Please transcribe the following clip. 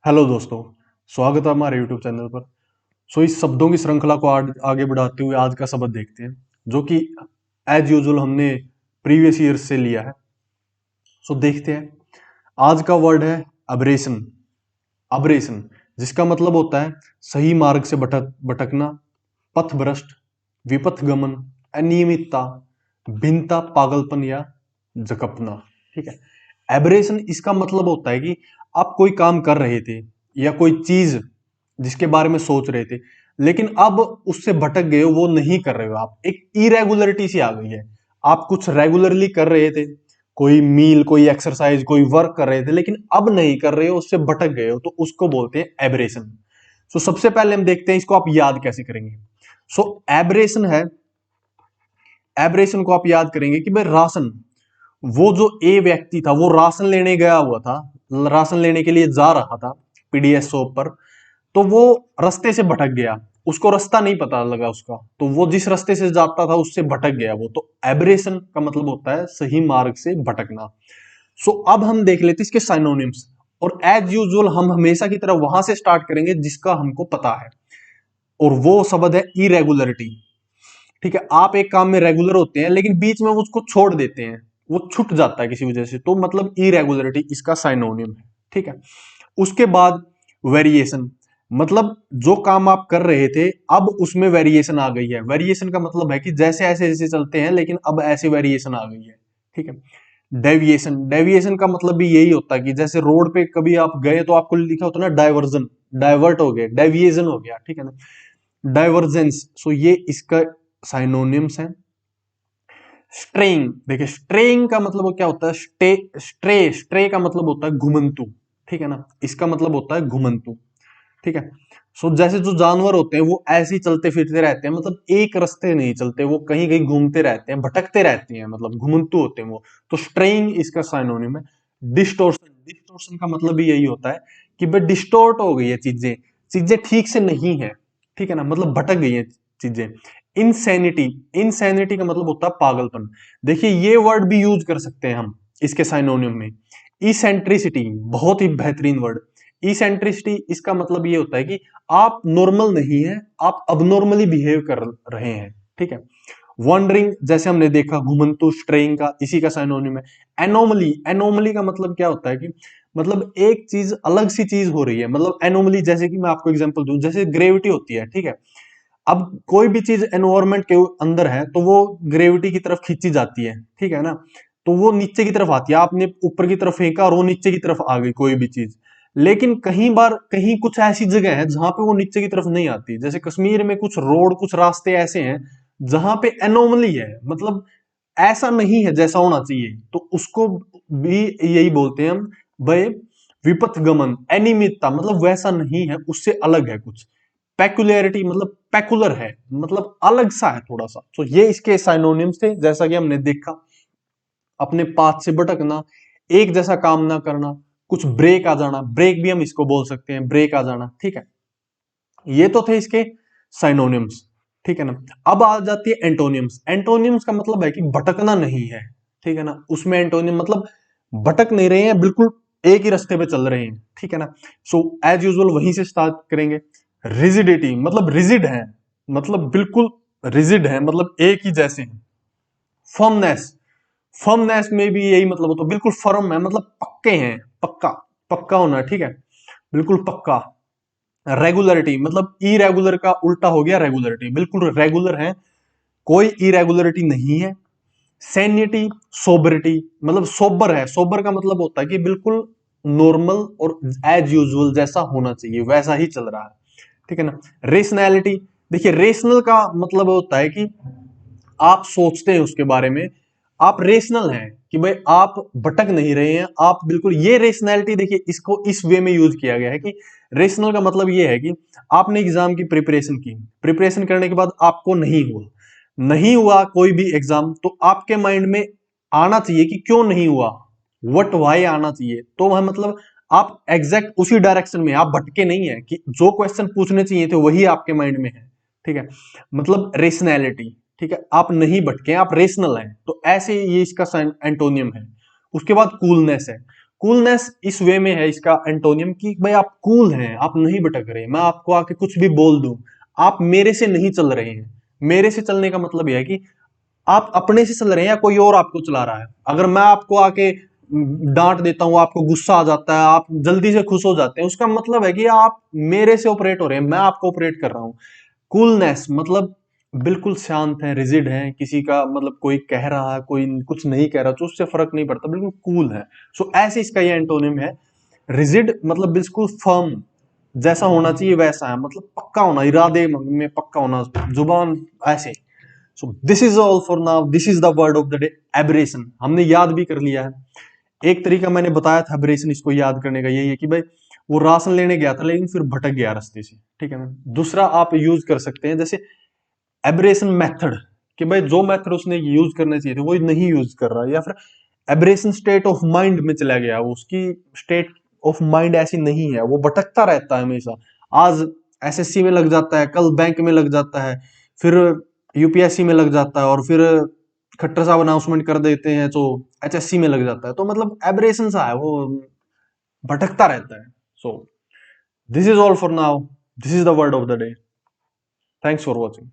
Hello दोस्तों, स्वागत है हमारे यूट्यूब चैनल पर। इस शब्दों की श्रृंखला को आगे बढ़ाते हुए आज का शब्द देखते हैं, जो कि एज यूजुअल हमने प्रीवियस ईयर से लिया है। देखते हैं। आज का वर्ड है अब्रेशन। अब्रेशन, जिसका मतलब होता है सही मार्ग से भटकना, पथभ्रष्ट, विपथ गमन, अनियमितता, भिन्नता, पागलपन या जकपना। ठीक है। एब्रेशन इसका मतलब होता है कि आप कोई काम कर रहे थे या कोई चीज जिसके बारे में सोच रहे थे, लेकिन अब उससे भटक गए हो, वो नहीं कर रहे हो। आप एक इरेगुलरिटी सी आ गई है। आप कुछ रेगुलरली कर रहे थे, कोई मील, कोई एक्सरसाइज, कोई वर्क कर रहे थे, लेकिन अब नहीं कर रहे हो, उससे भटक गए हो, तो उसको बोलते हैं एब्रेशन। सबसे पहले हम देखते हैं इसको आप याद कैसे करेंगे। एब्रेशन है, एब्रेशन को आप याद करेंगे कि भाई राशन, वो जो ए व्यक्ति था वो राशन लेने गया हुआ था, राशन लेने के लिए जा रहा था पीडीएस शॉप पर, तो वो रास्ते से भटक गया, उसको रास्ता नहीं पता लगा उसका, तो वो जिस रास्ते से जाता था उससे भटक गया वो। तो एब्रेशन का मतलब होता है सही मार्ग से भटकना। अब हम देख लेते हैं इसके साइनोनिम्स, और एज यूजुअल हम हमेशा की तरह वहां से स्टार्ट करेंगे जिसका हमको पता है, और वो शब्द है इरेगुलरिटी। ठीक है। आप एक काम में रेगुलर होते हैं लेकिन बीच में वो उसको छोड़ देते हैं, वो छूट जाता है किसी वजह से, तो मतलब इरेगुलरिटी इसका साइनोनिम है। ठीक है। उसके बाद वेरिएशन, मतलब जो काम आप कर रहे थे अब उसमें वेरिएशन आ गई है। वेरिएशन का मतलब है कि जैसे ऐसे ऐसे चलते हैं लेकिन अब ऐसे वेरिएशन आ गई है। ठीक है। डेविएशन, डेविएशन का मतलब भी यही होता है कि जैसे रोड पे कभी आप गए तो आपको लिखा होता है ना डाइवर्जन, डाइवर्ट हो गया, डेविएशन हो गया। ठीक है ना। डाइवर्जेंस, ये इसका साइनोनिम्स है। स्ट्रेइंग, देखिए स्ट्रेइंग का मतलब क्या होता है, स्ट्रे स्ट्रे का मतलब होता है घुमंतु। ठीक है ना, इसका मतलब होता है घुमंतु। ठीक है। जैसे जो जानवर होते हैं वो ऐसे ही चलते फिरते रहते हैं, मतलब एक रास्ते नहीं चलते, वो कहीं कहीं घूमते रहते हैं, भटकते रहते हैं, मतलब घुमंतु होते हैं वो। तो स्ट्रेइंग इसका साइनोनिम है। डिस्टोर्शन, डिस्टोर्शन का मतलब भी यही होता है कि भाई डिस्टोर्ट हो गई है चीजें, चीजें ठीक से नहीं है। ठीक है ना, मतलब भटक गई है चीजें। इनसैनिटी, इनसैनिटी का मतलब होता है पागलपन। देखिए ये वर्ड भी यूज कर सकते हैं हम इसके साइनोनिम में। इसेंट्रिसिटी, बहुत ही बेहतरीन वर्ड। इसेंट्रिसिटी इसका मतलब ये होता है कि आप नॉर्मल नहीं है, आप अबनॉर्मली बिहेव कर रहे हैं। ठीक है। वॉन्डरिंग, जैसे हमने देखा घुमंतु, स्ट्रेइंग का इसी का साइनोनिम है। एनोमली, एनोमली का मतलब क्या होता है कि मतलब एक चीज अलग सी चीज हो रही है, मतलब एनोमली, जैसे कि मैं आपको एग्जांपल दूं, जैसे ग्रेविटी होती है। ठीक है। अब कोई भी चीज एनवायरमेंट के अंदर है तो वो ग्रेविटी की तरफ खींची जाती है। ठीक है ना, तो वो नीचे की तरफ आती है, आपने ऊपर की तरफ फेंका और वो नीचे की तरफ आ गई कोई भी चीज। लेकिन कहीं बार कहीं कुछ ऐसी जगह है जहां पे वो नीचे की तरफ नहीं आती, जैसे कश्मीर में कुछ रोड, कुछ रास्ते ऐसे हैं जहां पे एनोमली है, मतलब ऐसा नहीं है जैसा होना चाहिए, तो उसको भी यही बोलते हैं हम भाई विपथ गमन, अनियमितता, मतलब वैसा नहीं है, उससे अलग है कुछ। पेकुलरिटी मतलब पेकुलर है, मतलब अलग सा है थोड़ा सा। ये इसके साइनोनिम्स थे, जैसा कि हमने देखा। अपने पाथ से भटकना, एक जैसा काम ना करना, कुछ ब्रेक आ जाना, ब्रेक भी हम इसको बोल सकते हैं, ब्रेक आ जाना। ठीक है। ये तो थे इसके साइनोनिम्स। ठीक है ना। अब आ जाती है एंटोनिम्स। एंटोनिम्स का मतलब है कि भटकना नहीं है। ठीक है ना, उसमें एंटोनियम मतलब भटक नहीं रहे हैं, बिल्कुल एक ही रास्ते पे चल रहे हैं। ठीक है ना। एज यूजुअल वहीं से स्टार्ट करेंगे। रिजिडिटी, मतलब रिजिड है, मतलब बिल्कुल रिजिड है, मतलब एक ही जैसे हैं। फर्मनेस, फर्मनेस में भी यही मतलब होता है, बिल्कुल फर्म है, मतलब पक्के हैं, पक्का, पक्का होना। ठीक है, बिल्कुल पक्का। रेगुलरिटी, मतलब इरेगुलर का उल्टा हो गया रेगुलरिटी, बिल्कुल रेगुलर है, कोई इरेगुलरिटी नहीं है। सैनिटी, सोबरिटी, मतलब सोबर है, सोबर का मतलब होता है कि बिल्कुल नॉर्मल और एज यूजुअल जैसा होना चाहिए वैसा ही चल रहा है। ठीक है ना। रेशनैलिटी, देखिए रेशनल का मतलब होता है कि आप सोचते हैं उसके बारे में, आप रेशनल हैं कि भाई आप भटक नहीं रहे हैं, आप बिल्कुल, ये रेशनैलिटी देखिए इसको इस वे में यूज किया गया है कि रेशनल का मतलब ये है कि आपने एग्जाम की प्रिपरेशन की, प्रिपरेशन करने के बाद आपको नहीं हुआ, नहीं हुआ कोई भी एग्जाम, तो आपके माइंड में आना चाहिए कि क्यों नहीं हुआ, व्हाट वाई आना चाहिए। तो वह मतलब आप एग्जैक्ट उसी डायरेक्शन में, आप भटके नहीं है कि जो क्वेश्चन पूछने चाहिए थे वही आपके माइंड में है। ठीक है, मतलब रेशनैलिटी। ठीक है, आप नहीं भटके, आप रेशनल हैं, तो ऐसे ये इसका एंटोनियम है। उसके बाद कूलनेस है। कूलनेस इस वे में है इसका एंटोनियम कि भाई आप कूल हैं, आप नहीं भटक रहे, मैं आपको आके कुछ भी बोल दूं, आप मेरे से नहीं चल रहे हैं। मेरे से चलने का मतलब यह है कि आप अपने से चल रहे हैं या कोई और आपको चला रहा है। अगर मैं आपको आके डांट देता हूं, आपको गुस्सा आ जाता है, आप जल्दी से खुश हो जाते हैं, उसका मतलब है कि आप मेरे से ऑपरेट हो रहे हैं, मैं आपको ऑपरेट कर रहा हूं। कूलनेस मतलब बिल्कुल शांत है, रिजिड है, किसी का मतलब कोई कह रहा है, कोई कुछ नहीं कह रहा तो उससे फर्क नहीं पड़ता, बिल्कुल कूल है। सो ऐसे इसका ये एंटोनिम है। रिजिड मतलब बिल्कुल फर्म, जैसा होना चाहिए वैसा है, मतलब पक्का होना, इरादे में पक्का होना, जुबान ऐसे। So this is all for now, this is the word of the day, abrasion. हमने याद भी कर लिया है। एक तरीका मैंने बताया था एब्रेशन इसको याद करने का, यही है कि भाई वो राशन लेने गया था लेकिन फिर भटक गया रास्ते से, ठीक है ना। दूसरा आप यूज कर सकते हैं जैसे एब्रेशन मेथड, कि भाई जो मेथड उसने यूज करने चाहिए थे वो नहीं यूज कर रहा, या फिर एब्रेशन स्टेट ऑफ माइंड में चला गया, वो उसकी स्टेट ऑफ माइंड ऐसी नहीं है, वो भटकता रहता है हमेशा। आज एसएससी में लग जाता है, कल बैंक में लग जाता है, फिर यूपीएससी में लग जाता है, और फिर खट्टर साहब अनाउंसमेंट कर देते हैं तो एचएससी में लग जाता है। तो मतलब एब्रेशन सा है वो, भटकता रहता है। सो this is all for now, this is the word of the day. Thanks for watching.